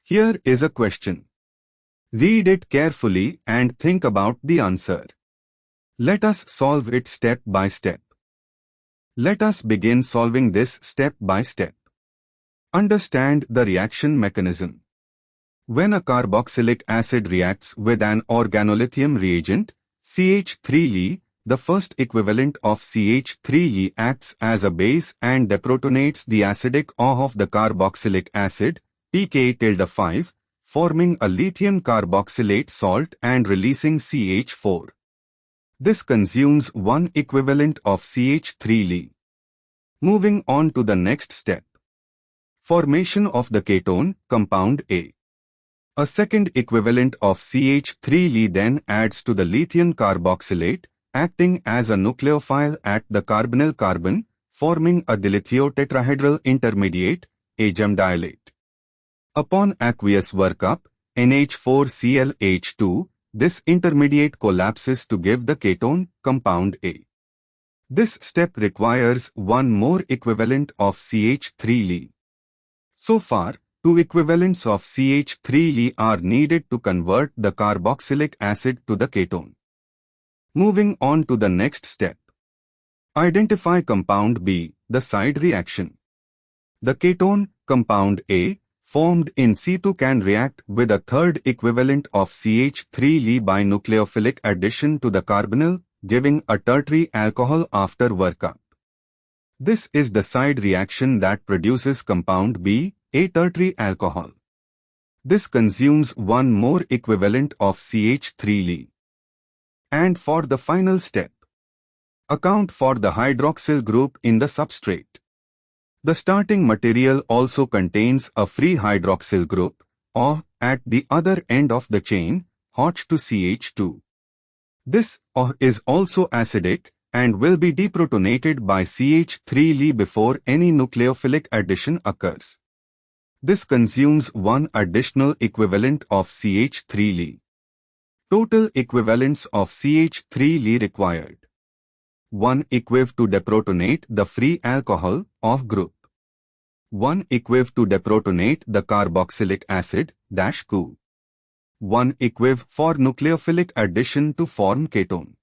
Here is a question. Read it carefully and think about the answer. Let us solve it step by step. Let us begin solving this step by step. Understand the reaction mechanism. When a carboxylic acid reacts with an organolithium reagent, CH3Li, the first equivalent of CH3Li acts as a base and deprotonates the acidic OH of the carboxylic acid, pK-5, forming a lithium carboxylate salt and releasing CH4. This consumes one equivalent of CH3Li. Moving on to the next step. Formation of the ketone, compound A. A second equivalent of CH3Li then adds to the lithium carboxylate, acting as a nucleophile at the carbonyl carbon, forming a dilithiotetrahedral intermediate, a gemdialate. Upon aqueous workup, NH4Cl-H2, this intermediate collapses to give the ketone, compound A. This step requires one more equivalent of CH3Li. So far, two equivalents of CH3Li are needed to convert the carboxylic acid to the ketone. Moving on to the next step. Identify compound B, the side reaction. The ketone, compound A, formed in C2 can react with a third equivalent of CH3Li by nucleophilic addition to the carbonyl, giving a tertiary alcohol after workup. This is the side reaction that produces compound B, a tertiary alcohol. This consumes one more equivalent of CH3Li. And for the final step, account for the hydroxyl group in the substrate. The starting material also contains a free hydroxyl group, or, at the other end of the chain, HOCH to CH2. This OH is also acidic and will be deprotonated by CH3Li before any nucleophilic addition occurs. This consumes one additional equivalent of CH3Li. Total equivalents of CH3Li required. 1 equiv to deprotonate the free alcohol, OH group. 1 equiv to deprotonate the carboxylic acid, -Cu. 1 equiv for nucleophilic addition to form ketone.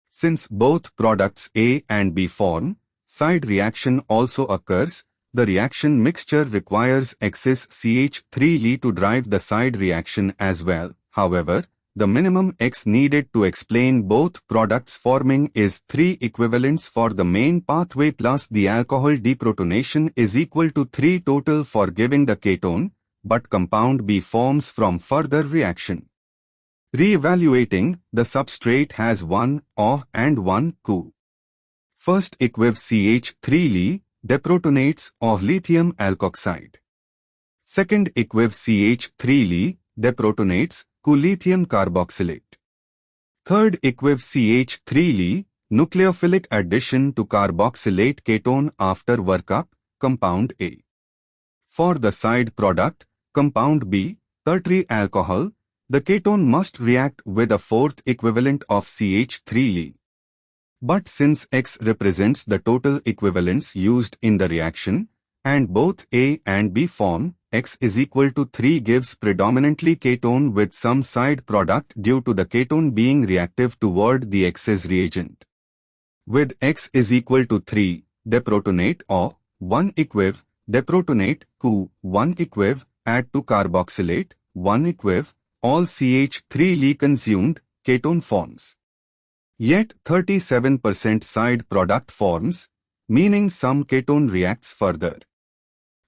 Since both products A and B form, side reaction also occurs, the reaction mixture requires excess CH3Li to drive the side reaction as well. However, the minimum X needed to explain both products forming is 3 equivalents for the main pathway plus the alcohol deprotonation is equal to 3 total for giving the ketone, but compound B forms from further reaction. Re-evaluating, the substrate has 1 OH and 1 Cu. First equiv CH3Li deprotonates OH lithium alkoxide. Second equiv CH3Li deprotonates Cu lithium carboxylate. Third equiv CH3Li nucleophilic addition to carboxylate ketone after workup, compound A. For the side product, compound B, tertiary alcohol, the ketone must react with a fourth equivalent of CH3Li. But since X represents the total equivalents used in the reaction, and both A and B form, X is equal to 3 gives predominantly ketone with some side product due to the ketone being reactive toward the X's reagent. With X is equal to 3, deprotonate OH, 1 equiv, deprotonate Cu, 1 equiv, add to carboxylate, 1 equiv, all CH3Li consumed, ketone forms. Yet 37% side product forms, meaning some ketone reacts further.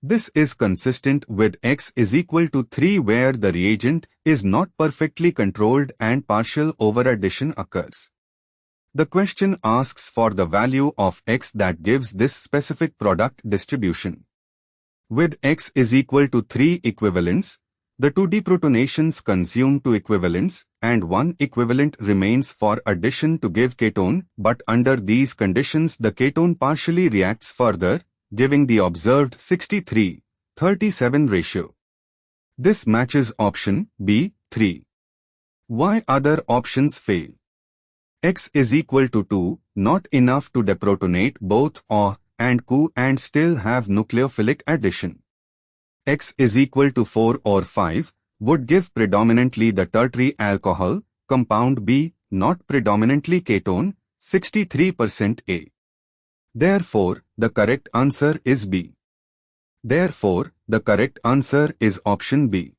This is consistent with X is equal to 3 where the reagent is not perfectly controlled and partial overaddition occurs. The question asks for the value of X that gives this specific product distribution. With X is equal to 3 equivalents, the 2 deprotonations consume 2 equivalents and 1 equivalent remains for addition to give ketone, but under these conditions the ketone partially reacts further, giving the observed 63:37 ratio. This matches option B, 3. Why other options fail? X is equal to 2, not enough to deprotonate both OH and Cu and still have nucleophilic addition. X is equal to 4 or 5 would give predominantly the tertiary alcohol, compound B, not predominantly ketone, 63% A. Therefore, the correct answer is B. Therefore, the correct answer is option B.